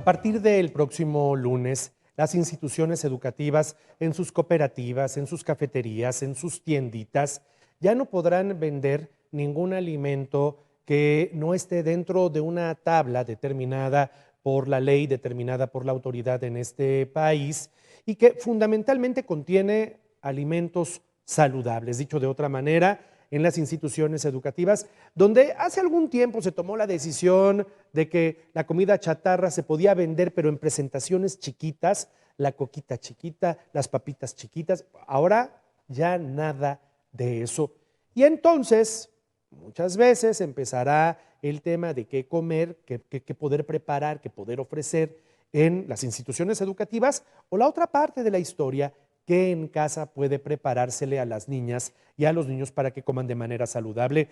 A partir del próximo lunes, las instituciones educativas en sus cooperativas, en sus cafeterías, en sus tienditas, ya no podrán vender ningún alimento que no esté dentro de una tabla determinada por la ley, determinada por la autoridad en este país y que fundamentalmente contiene alimentos saludables. Dicho de otra manera, en las instituciones educativas, donde hace algún tiempo se tomó la decisión de que la comida chatarra se podía vender, pero en presentaciones chiquitas, la coquita chiquita, las papitas chiquitas. Ahora ya nada de eso. Y entonces, muchas veces empezará el tema de qué comer, qué poder preparar, qué poder ofrecer en las instituciones educativas, o la otra parte de la historia, qué en casa puede preparársele a las niñas y a los niños para que coman de manera saludable.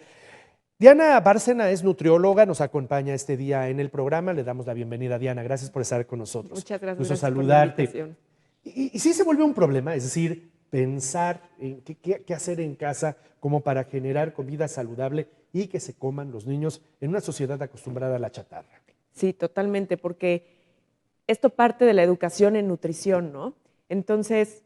Diana Bárcena es nutrióloga, nos acompaña este día en el programa. Le damos la bienvenida, Diana. Gracias por estar con nosotros. Muchas gracias, Gusto gracias por la saludarte. invitación. Y sí se vuelve un problema, es decir, pensar en qué hacer en casa como para generar comida saludable y que se coman los niños en una sociedad acostumbrada a la chatarra. Sí, totalmente, porque esto parte de la educación en nutrición, ¿no? Entonces,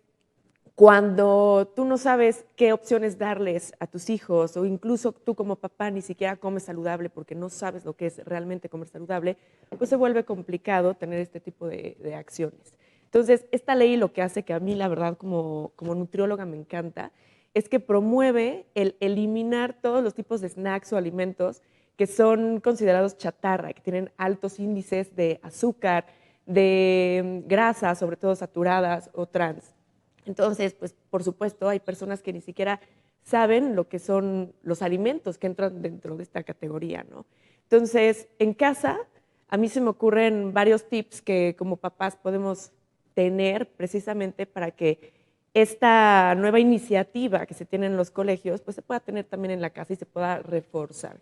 cuando tú no sabes qué opciones darles a tus hijos, o incluso tú como papá ni siquiera comes saludable porque no sabes lo que es realmente comer saludable, pues se vuelve complicado tener este tipo de acciones. Entonces, esta ley lo que hace, que a mí la verdad como nutrióloga me encanta, es que promueve el eliminar todos los tipos de snacks o alimentos que son considerados chatarra, que tienen altos índices de azúcar, de grasas, sobre todo saturadas o trans. Entonces, pues por supuesto, hay personas que ni siquiera saben lo que son los alimentos que entran dentro de esta categoría, ¿no? Entonces, en casa, a mí se me ocurren varios tips que como papás podemos tener precisamente para que esta nueva iniciativa que se tiene en los colegios, pues se pueda tener también en la casa y se pueda reforzar.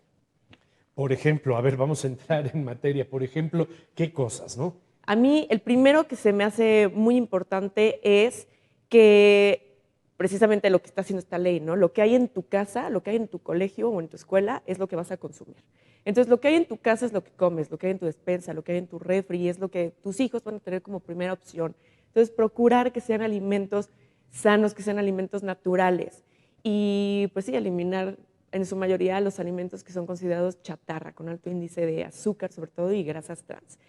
Por ejemplo, a ver, vamos a entrar en materia. Por ejemplo, ¿qué cosas, no? A mí el primero que se me hace muy importante es que precisamente lo que está haciendo esta ley, ¿no? Lo que hay en tu casa, lo que hay en tu colegio o en tu escuela es lo que vas a consumir. Entonces, lo que hay en tu casa es lo que comes, lo que hay en tu despensa, lo que hay en tu refri, es lo que tus hijos van a tener como primera opción. Entonces, procurar que sean alimentos sanos, que sean alimentos naturales y pues sí, eliminar en su mayoría los alimentos que son considerados chatarra, con alto índice de azúcar sobre todo y grasas trans.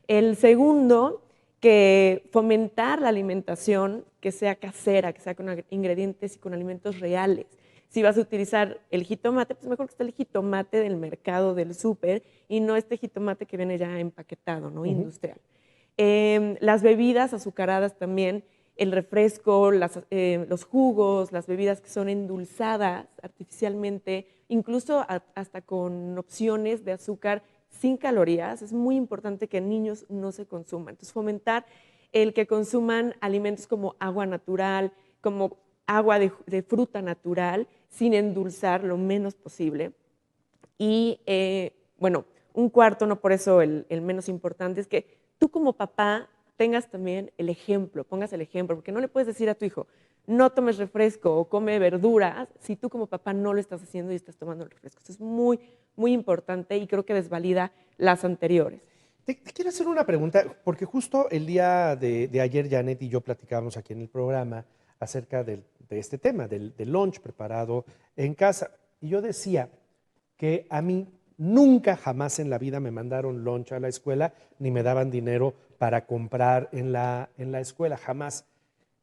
El segundo, que fomentar la alimentación que sea casera, que sea con ingredientes y con alimentos reales. Si vas a utilizar el jitomate, pues mejor que esté el jitomate del mercado, del súper, y no este jitomate que viene ya empaquetado, ¿no? Industrial. Las bebidas azucaradas también, el refresco, los jugos, las bebidas que son endulzadas artificialmente, incluso hasta con opciones de azúcar sin calorías, es muy importante que en niños no se consuman. Entonces, fomentar el que consuman alimentos como agua natural, como agua de fruta natural, sin endulzar lo menos posible. Y bueno, un cuarto, no por eso el menos importante, es que tú como papá tengas también el ejemplo, pongas el ejemplo, porque no le puedes decir a tu hijo, no tomes refresco o come verduras, si tú como papá no lo estás haciendo y estás tomando el refresco. Eso es muy, muy importante y creo que desvalida las anteriores. Te quiero hacer una pregunta, porque justo el día de ayer Janet y yo platicábamos aquí en el programa acerca de este tema, del lunch preparado en casa. Y yo decía que a mí nunca jamás en la vida me mandaron lunch a la escuela, ni me daban dinero para comprar en la escuela, jamás.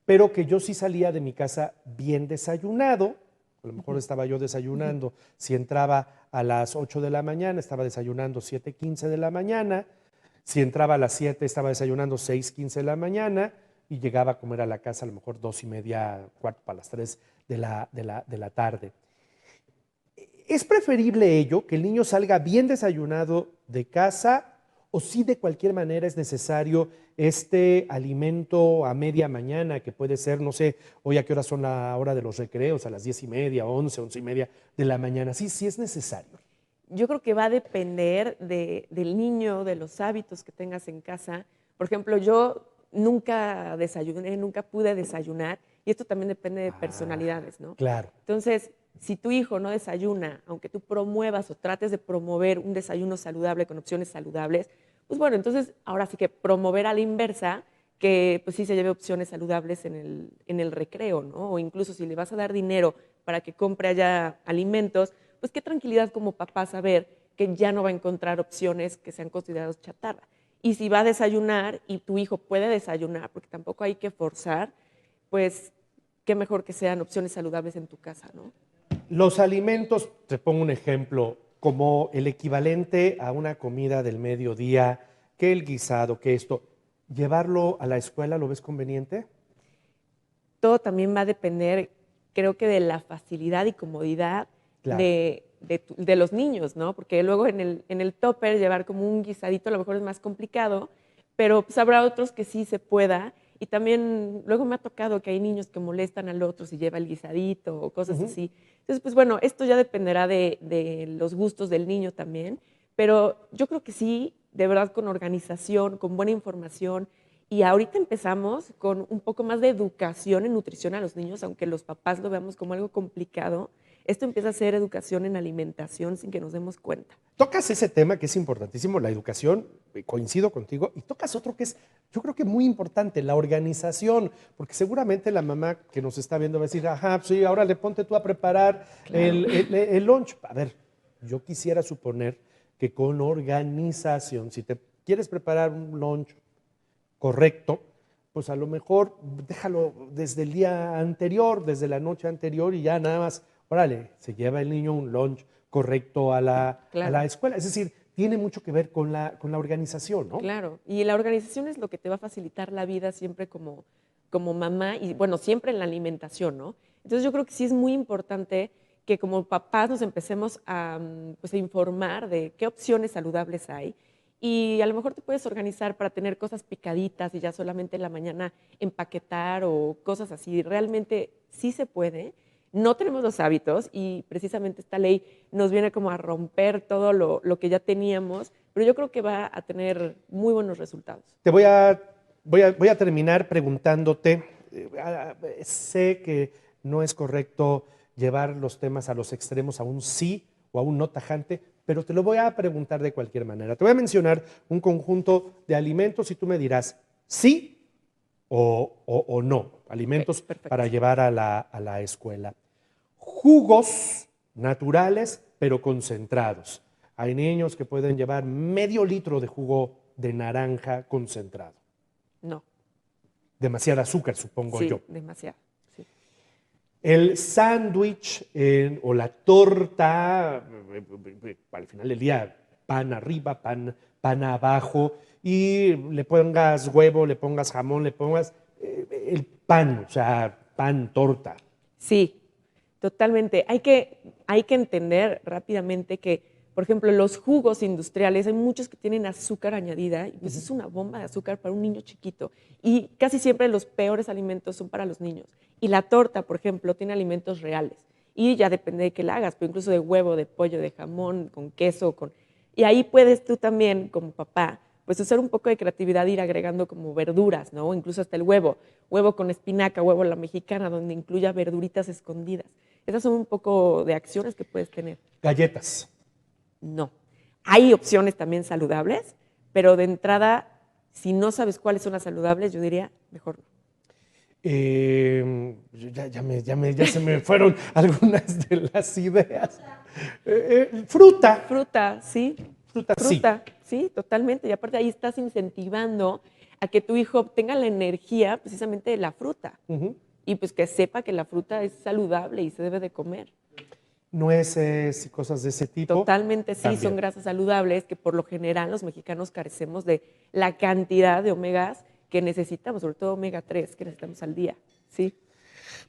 Pero que yo sí salía de mi casa bien desayunado. A lo mejor estaba yo desayunando, si entraba a las 8 de la mañana, estaba desayunando 7:15 de la mañana. Si entraba a las 7, estaba desayunando 6:15 de la mañana y llegaba a comer a la casa a lo mejor 2:30, cuarto para las 3 de la tarde. ¿Es preferible ello, que el niño salga bien desayunado de casa, o si de cualquier manera es necesario este alimento a media mañana, que puede ser, no sé, hoy a qué hora son la hora de los recreos, a las 10:30, 11, 11:30 de la mañana? Sí, sí es necesario. Yo creo que va a depender del niño, de los hábitos que tengas en casa. Por ejemplo, yo nunca desayuné, nunca pude desayunar, y esto también depende de Ah, personalidades, ¿no? claro. Entonces, si tu hijo no desayuna, aunque tú promuevas o trates de promover un desayuno saludable con opciones saludables, Pues bueno, entonces ahora sí que promover a la inversa que pues sí se lleve opciones saludables en el recreo, ¿no? O incluso si le vas a dar dinero para que compre allá alimentos, pues qué tranquilidad como papá saber que ya no va a encontrar opciones que sean consideradas chatarra. Y si va a desayunar y tu hijo puede desayunar, porque tampoco hay que forzar, pues qué mejor que sean opciones saludables en tu casa, ¿no? Los alimentos, te pongo un ejemplo, como el equivalente a una comida del mediodía, que el guisado, que esto, ¿llevarlo a la escuela lo ves conveniente? Todo también va a depender, creo que de la facilidad y comodidad Claro. de los niños, ¿no? Porque luego en el topper llevar como un guisadito a lo mejor es más complicado, pero pues habrá otros que sí se pueda. Y también luego me ha tocado que hay niños que molestan al otro si lleva el guisadito o cosas Ujú. así. Entonces, pues bueno, esto ya dependerá de los gustos del niño también, pero yo creo que sí, de verdad con organización, con buena información. Y ahorita empezamos con un poco más de educación en nutrición a los niños, aunque los papás lo veamos como algo complicado. Esto empieza a ser educación en alimentación sin que nos demos cuenta. Tocas ese tema que es importantísimo, la educación, coincido contigo, y tocas otro que es, yo creo que muy importante, la organización, porque seguramente la mamá que nos está viendo va a decir, ajá, sí, ahora le ponte tú a preparar Claro. el lunch. A ver, yo quisiera suponer que con organización, si te quieres preparar un lunch correcto, pues a lo mejor déjalo desde el día anterior, desde la noche anterior y ya nada más, órale, se lleva el niño un lunch correcto a la Claro. escuela. Es decir, tiene mucho que ver con la organización, ¿no? Claro, y la organización es lo que te va a facilitar la vida siempre como mamá y bueno, siempre en la alimentación, ¿no? Entonces yo creo que sí es muy importante que como papás nos empecemos a, pues, a informar de qué opciones saludables hay y a lo mejor te puedes organizar para tener cosas picaditas y ya solamente en la mañana empaquetar o cosas así. Realmente sí se puede. No tenemos los hábitos y precisamente esta ley nos viene como a romper todo lo que ya teníamos, pero yo creo que va a tener muy buenos resultados. Te voy a terminar preguntándote, sé que no es correcto llevar los temas a los extremos, a un sí o a un no tajante, pero te lo voy a preguntar de cualquier manera. Te voy a mencionar un conjunto de alimentos y tú me dirás sí o no, Ok, alimentos para perfecto. llevar a la escuela. Jugos naturales, pero concentrados. Hay niños que pueden llevar medio litro de jugo de naranja concentrado. No, Demasiada azúcar, supongo yo. sí, demasiado. Sí. El sándwich o la torta, al final del día, pan arriba, pan abajo, y le pongas huevo, le pongas jamón, le pongas el pan, o sea, pan, torta. Sí, totalmente. Hay que entender rápidamente que, por ejemplo, los jugos industriales, hay muchos que tienen azúcar añadida y pues es una bomba de azúcar para un niño chiquito. Y casi siempre los peores alimentos son para los niños. Y la torta, por ejemplo, tiene alimentos reales. Y ya depende de qué la hagas, pero incluso de huevo, de pollo, de jamón, con queso, con... Y ahí puedes tú también, como papá, pues usar un poco de creatividad, ir agregando como verduras, ¿no? Incluso hasta el huevo, huevo con espinaca, huevo a la mexicana, donde incluya verduritas escondidas. Esas son un poco de acciones que puedes tener. Galletas. No. Hay opciones también saludables, pero de entrada, si no sabes cuáles son las saludables, yo diría, mejor no. Ya se me fueron algunas de las ideas. Fruta, Fruta, sí. fruta sí. Fruta, sí, totalmente. Y aparte ahí estás incentivando a que tu hijo obtenga la energía precisamente de la fruta. Ujú. Y pues que sepa que la fruta es saludable y se debe de comer. Nueces y cosas de ese tipo. Totalmente sí, son También. grasas saludables que por lo general los mexicanos carecemos de la cantidad de omegas que necesitamos, sobre todo omega 3 que necesitamos al día. Sí,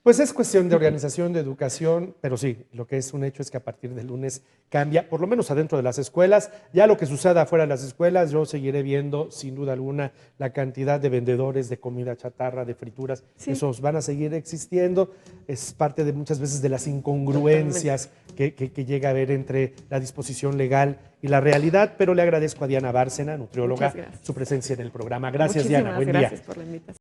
Pues es cuestión de organización, de educación, pero sí, lo que es un hecho es que a partir del lunes cambia, por lo menos adentro de las escuelas. Ya lo que suceda afuera de las escuelas, yo seguiré viendo, sin duda alguna, la cantidad de vendedores de comida chatarra, de frituras, sí, esos van a seguir existiendo. Es parte de muchas veces de las totalmente. incongruencias que llega a haber entre la disposición legal y la realidad, pero le agradezco a Diana Bárcena, Muchas nutrióloga, gracias. su presencia en el programa. Gracias, Diana. Muchísimas Buen día. gracias por la invitación.